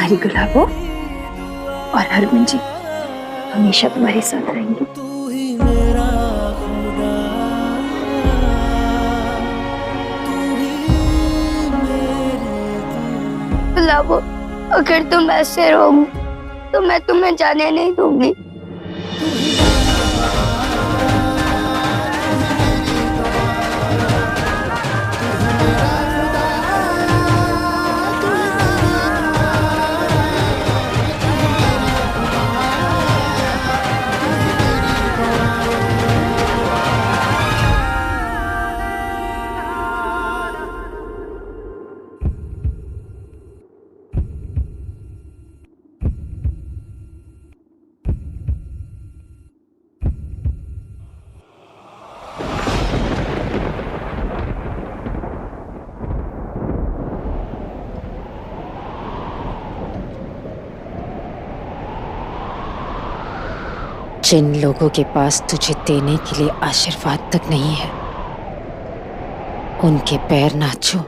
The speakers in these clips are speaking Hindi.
तुम्हारी गुलाबो और हरमन जी हमेशा तुम्हारे साथ रहेंगे। गुलाबो, अगर तुम ऐसे रहोगी तो मैं तुम्हें जाने नहीं दूंगी। जिन लोगों के पास तुझे देने के लिए आशीर्वाद तक नहीं है, उनके पैर ना छू।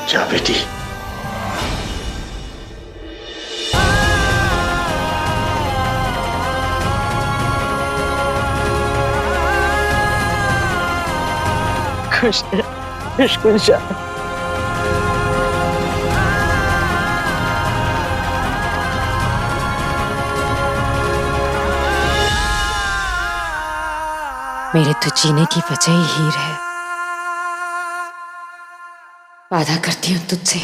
जा बेटी। खुश जा। मेरे तो जीने की वजह ही हीर है। वादा करती हूँ तुझसे,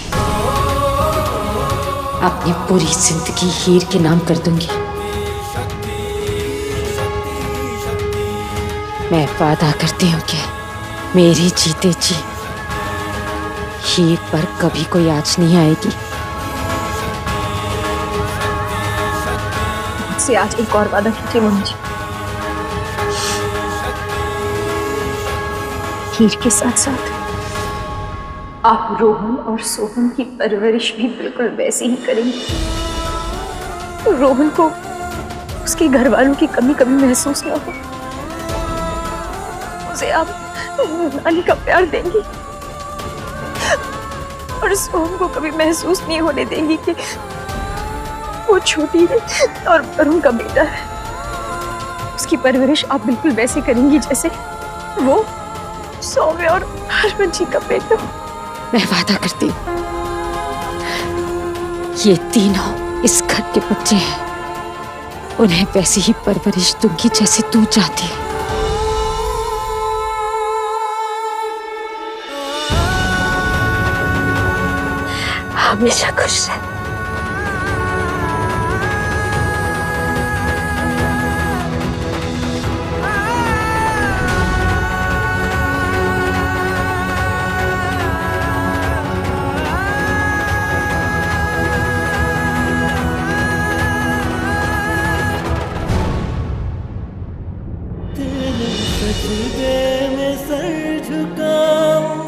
अपनी पूरी जिंदगी हीर के नाम कर दूंगी। मैं वादा करती हूँ कि मेरी जीते जी हीर पर कभी कोई आँच नहीं आएगी। मुझसे आज एक और वादा कीजिए मम्मी जी। हीर के साथ साथ आप रोहन और सोहन की परवरिश भी बिल्कुल वैसी ही करेंगे। रोहन को उसके घर वालों की कमी कभी महसूस ना हो। उसे आप नानी का प्यार देंगी और सोहन को कभी महसूस नहीं होने देंगी कि वो छोटी है और वरुण का बेटा है। उसकी परवरिश आप बिल्कुल वैसे करेंगी जैसे वो सौम्य और हरमन जी का बेटा। मैं वादा करती हूँ, ये तीनों इस घर के बच्चे हैं, उन्हें वैसी ही परवरिश दूंगी जैसे तू चाहती है। हमेशा खुश रहे।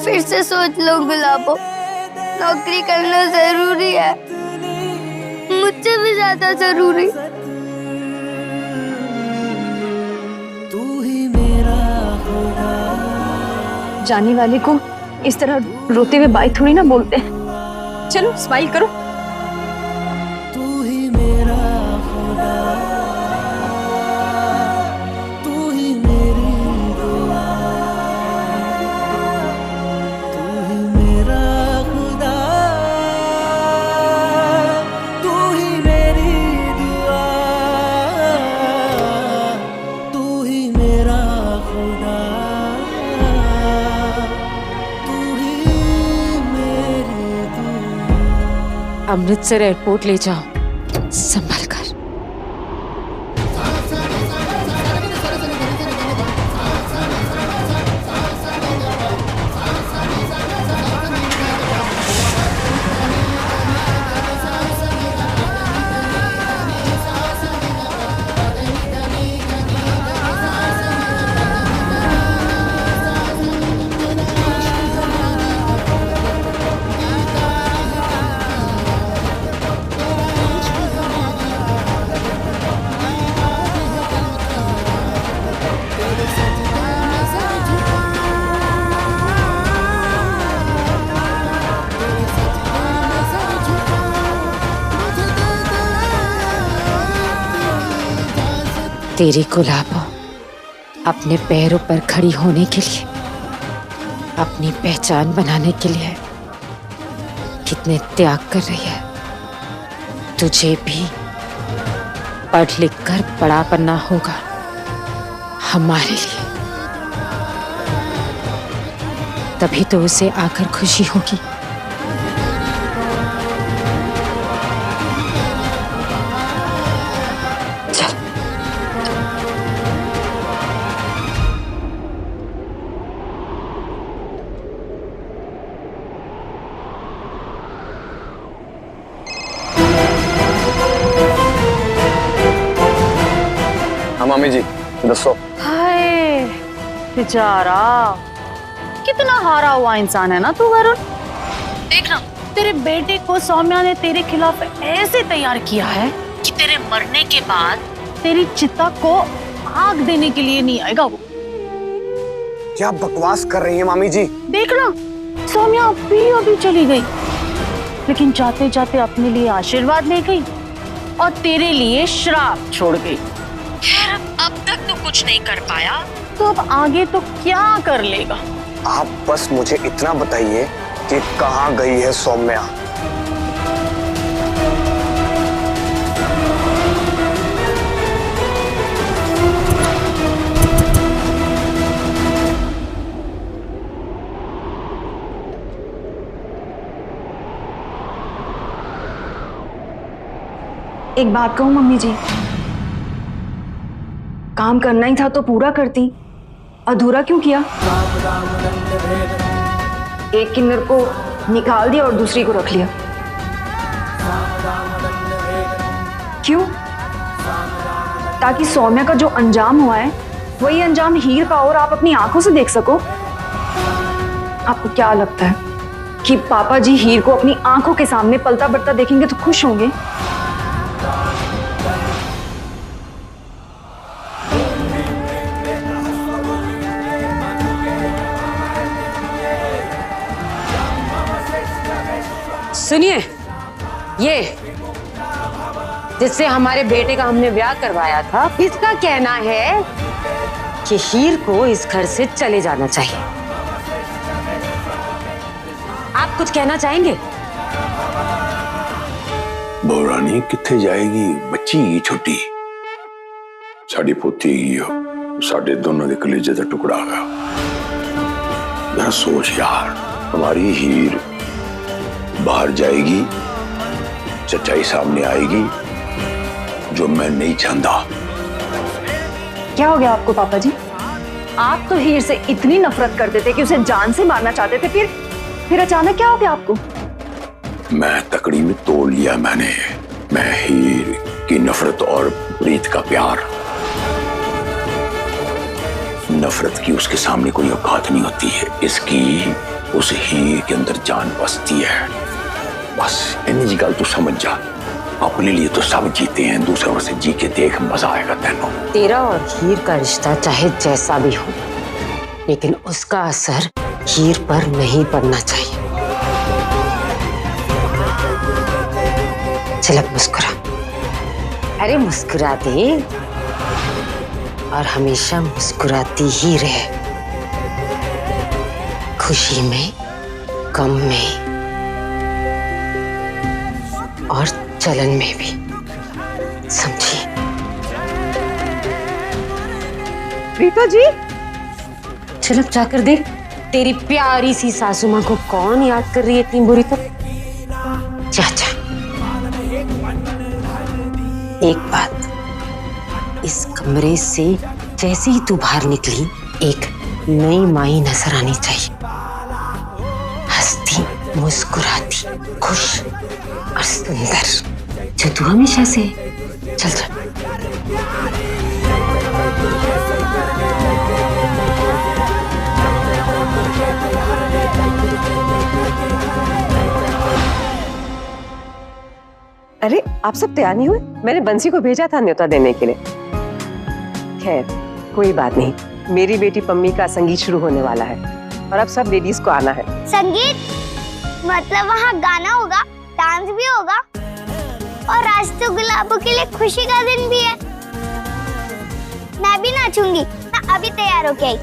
फिर से सोच लो गुलाबो, नौकरी करना जरूरी है, मुझसे भी ज्यादा जरूरी। जाने वाले को इस तरह रोते हुए बाय थोड़ी ना बोलते हैं। चलो स्माइल करो। अमृतसर एयरपोर्ट ले जाओ, संभल कर। तेरी गुलाबो अपने पैरों पर खड़ी होने के लिए, अपनी पहचान बनाने के लिए कितने त्याग कर रही है। तुझे भी पढ़ लिख कर बड़ा बनना होगा हमारे लिए, तभी तो उसे आकर खुशी होगी। मामी जी दसो। हाय बेचारा, कितना हारा हुआ इंसान है ना तू वरुण। देखना, तेरे बेटे को सौम्या ने तेरे खिलाफ ऐसे तैयार किया है कि तेरे मरने के बाद तेरी चिता को आग देने के लिए नहीं आएगा वो। क्या बकवास कर रही है मामी जी? देखना, सौम्या अभी चली गई, लेकिन जाते जाते अपने लिए आशीर्वाद ले गई और तेरे लिए श्राप छोड़ गई। खैर, अब तक तो कुछ नहीं कर पाया, तो अब आगे तो क्या कर लेगा? आप बस मुझे इतना बताइए कि कहाँ गई है सौम्या? एक बात कहूँ मम्मी जी, काम करना ही था तो पूरा करती, अधूरा क्यों किया? एक किन्नर को निकाल दिया और दूसरी को रख लिया, क्यों? ताकि सौम्या का जो अंजाम हुआ है वही अंजाम हीर का और आप अपनी आंखों से देख सको। आपको क्या लगता है कि पापा जी हीर को अपनी आंखों के सामने पलता बढ़ता देखेंगे तो खुश होंगे? सुनिए, ये जिससे हमारे बेटे का हमने ब्याह करवाया था, इसका कहना है कि हीर को इस घर से चले जाना चाहिए। आप कुछ कहना चाहेंगे? बहुरानी किथे जाएगी? बच्ची छोटी साड़ी पोती साढ़े दोनों के कलेजे का टुकड़ा है। जरा सोच यार, हमारी हीर बाहर जाएगी, सच्चाई सामने आएगी, जो मैं नहीं चाहता। क्या हो गया आपको पापा जी? आप तो हीर से इतनी नफरत करते थे कि उसे जान से मारना चाहते थे, फिर अचानक क्या हो गया आपको? मैं तकड़ी में तोड़ लिया मैंने। मैं हीर की नफरत और प्रीत का प्यार। नफरत की उसके सामने कोई औकात नहीं होती है, इसकी उस हीर के अंदर जान बसती है। बस इन्हीं जी गल तू समझ जा। अपने लिए तो सब जीते हैं, दूसरों से जी के देख, मजा आएगा तेनों। तेरा और हीर का रिश्ता चाहे जैसा भी हो, लेकिन उसका असर हीर पर नहीं पड़ना चाहिए। चल अब मुस्कुरा, अरे मुस्कुरा दे, और हमेशा मुस्कुराती ही रहे, खुशी में, गम में और चलन में भी, समझिए? रीता जी, चल अब जाकर देख तेरी प्यारी सी सासू माँ को कौन याद कर रही है इतनी बुरी तरह। जा जा। एक बात, इस कमरे से जैसे ही तू बाहर निकली एक नई माई नजर आनी चाहिए, हंसती, मुस्कुराती, खुश और सुंदर, जो तू हमेशा से। चल चल। अरे आप सब तैयार नहीं हुए? मैंने बंसी को भेजा था न्योता देने के लिए। खैर कोई बात नहीं, मेरी बेटी पम्मी का संगीत शुरू होने वाला है और अब सब लेडीज को आना है। संगीत मतलब वहाँ गाना होगा, डांस भी होगा और आज तो गुलाबों के लिए खुशी का दिन भी है। मैं भी नाचूंगी। मैं अभी तैयार होके आई।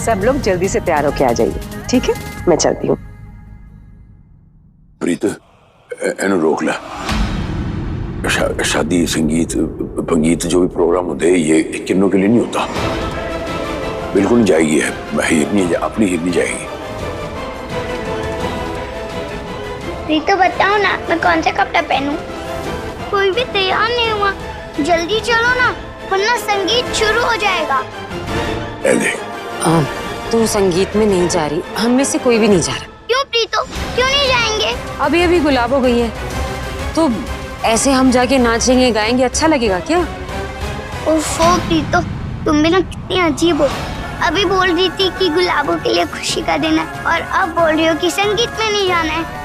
सब लोग जल्दी से तैयार होके आ जाइए, ठीक है? मैं चलती हूँ। प्रीत, एनु रोक ला। शादी, संगीत, पंगीत जो भी प्रोग्राम होते हैं ये किन्नों के लिए नहीं होता। बिल्कुल नहीं जाएगी है, अपनी हीर नहीं जाएगी। तो बताओ ना मैं कौन से कपड़े पहनूं? कोई भी तैयार नहीं हुआ। जल्दी चलो ना वरना संगीत शुरू हो जाएगा। तू संगीत में नहीं जा रही, हम में से कोई भी नहीं जा रहा। क्यों प्रीतो, क्यों नहीं जाएंगे? अभी अभी गुलाब हो गई है तो ऐसे हम जाके नाचेंगे गाएंगे, अच्छा लगेगा क्या? ओफो प्रीतो, तुम भी ना कितनी अजीब हो। अभी बोल रही थी कि गुलाबों के लिए खुशी का दिन है और अब बोल रही हो कि संगीत में नहीं जाना है।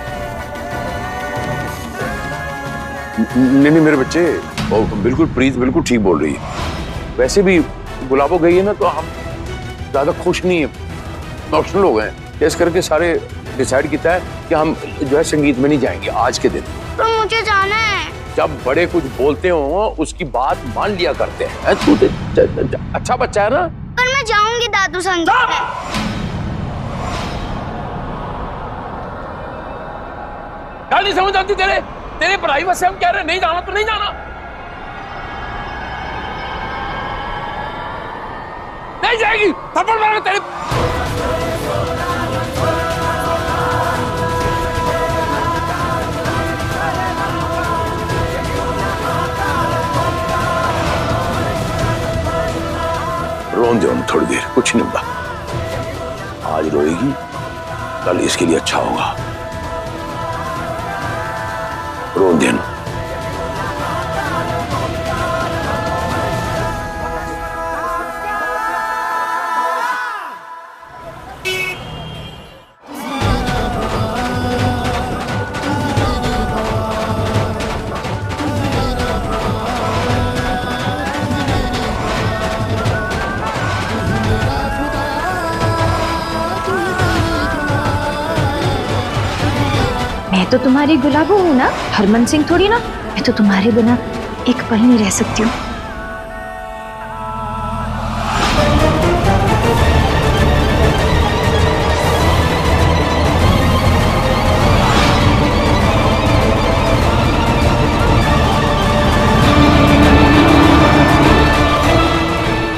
नहीं मेरे बच्चे, बिल्कुल प्रीत बिल्कुल ठीक बोल रही है। वैसे भी गुलाब हो गई है ना तो हम ज्यादा खुश नहीं है, इमोशनल हो गए, इस करके सारे डिसाइड किया है कि हम जो है संगीत में नहीं जाएंगे आज के दिन। तो मुझे जाना है। जब बड़े कुछ बोलते हो उसकी बात मान लिया करते हैं। तू अच्छा बच्चा है ना। पर मैं जाऊंगी दादू संगीत में। क्या नहीं समझ आती तेरे पढ़ाई बस से हम कह रहे हैं नहीं जाना तो नहीं जाना। नहीं जाएगी, थप्पड़ मारूंगा तेरे। रोन दे थोड़ी देर, कुछ नहीं होगा। आज रोएगी, कल इसके लिए अच्छा होगा। रोन देना। मैं तो तुम्हारी गुलाबो हूँ ना, हरमन सिंह थोड़ी ना। मैं तो तुम्हारे बिना एक पल नहीं रह सकती हूँ।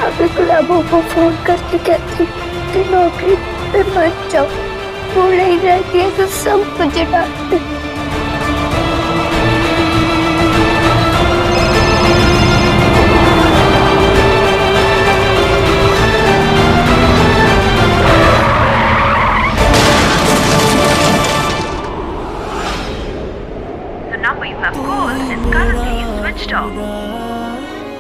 अभी गुलाबों को फोन करके कहती कि नौकरी पे मत जाओ, वो नहीं रहती है तो सब मुझे डांटते।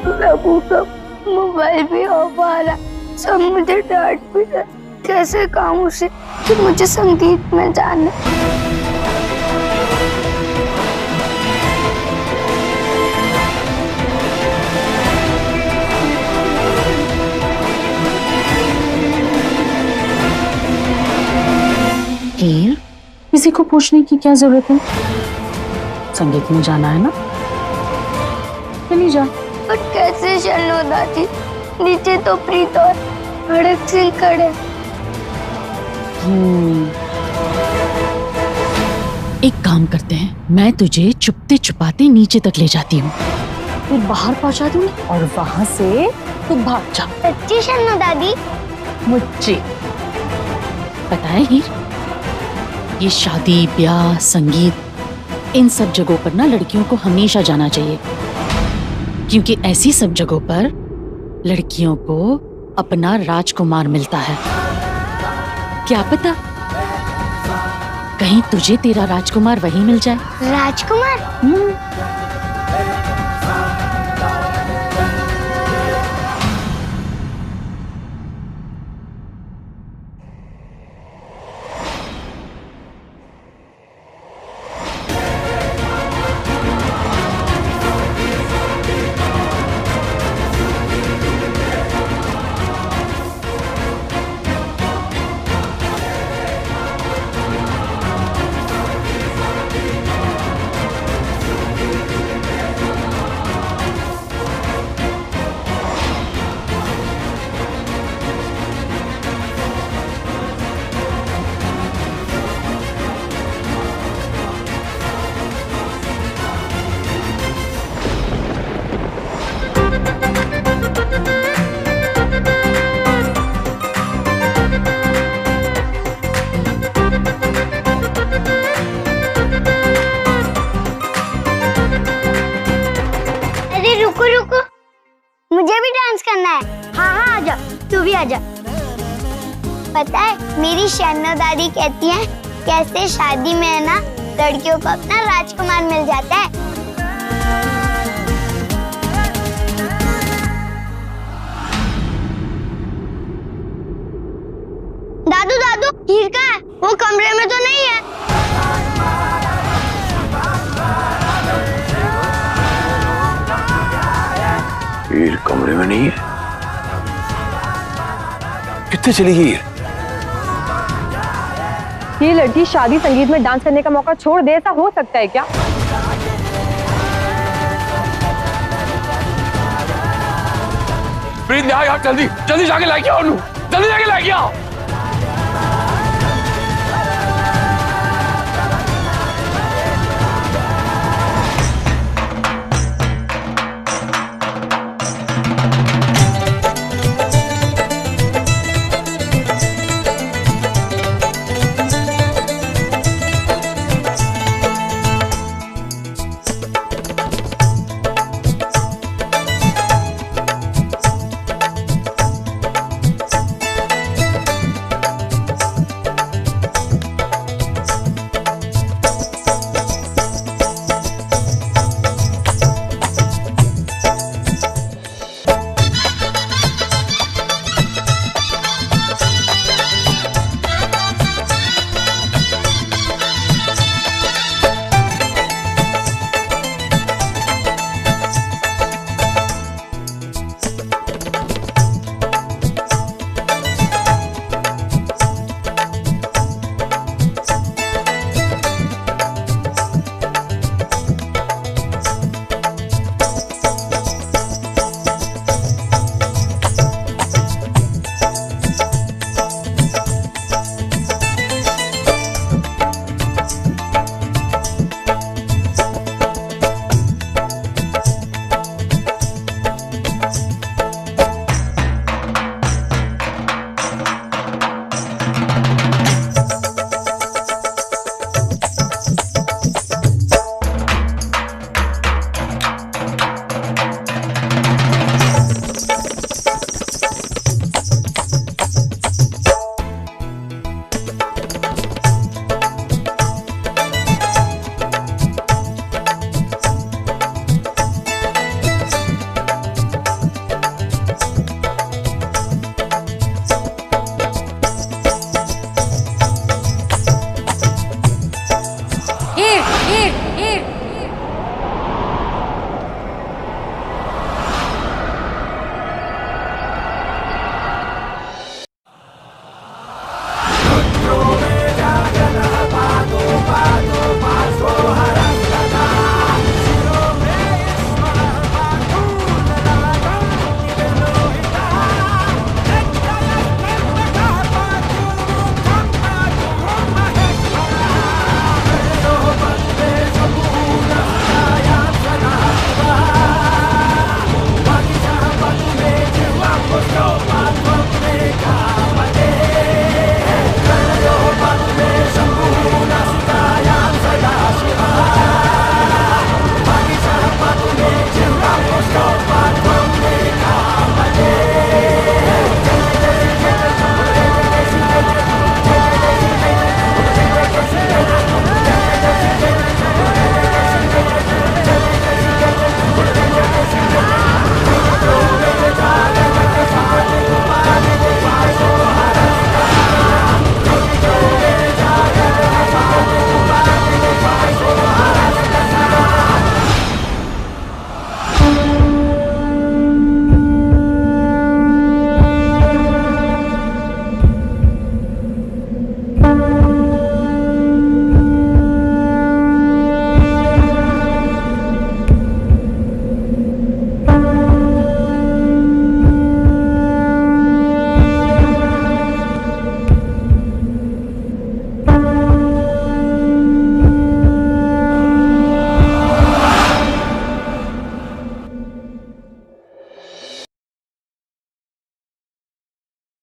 प्रभु का मोबाइल भी ऑफ आ रहा, सब मुझे डांट भी रहे। कैसे कहूँ उसे कि मुझे संगीत में जाना। हीर, किसी को पूछने की क्या जरूरत है? संगीत में जाना है ना, चली जा। पर कैसे चलो दादी, नीचे तो प्रीत और भड़क सिंह खड़े। एक काम करते हैं, मैं तुझे चुपते चुपाते नीचे तक ले जाती हूँ, फिर बाहर पहुंचा दूंगी और वहां से तू भाग जा। सच्ची शन्नू दादी? मुझे पता है हीर, ये शादी ब्याह संगीत इन सब जगहों पर ना लड़कियों को हमेशा जाना चाहिए, क्योंकि ऐसी सब जगहों पर लड़कियों को अपना राजकुमार मिलता है। क्या पता कहीं तुझे तेरा राजकुमार वहीं मिल जाए। राजकुमार? रुको, मुझे भी डांस करना है। हाँ आजा, तू भी आजा। पता है मेरी शैनो दादी कहती है कैसे शादी में है ना लड़कियों को अपना राजकुमार मिल जाता है। दादू हीर कहाँ है? वो कमरे में तो नहीं है। हीर कमरे में नहीं है? कितने चली गई हीर? ये लड़की शादी संगीत में डांस करने का मौका छोड़ दे, ऐसा हो सकता है क्या? प्रीत यहाँ जल्दी जाके लाइए, जल्दी जाके लाइए।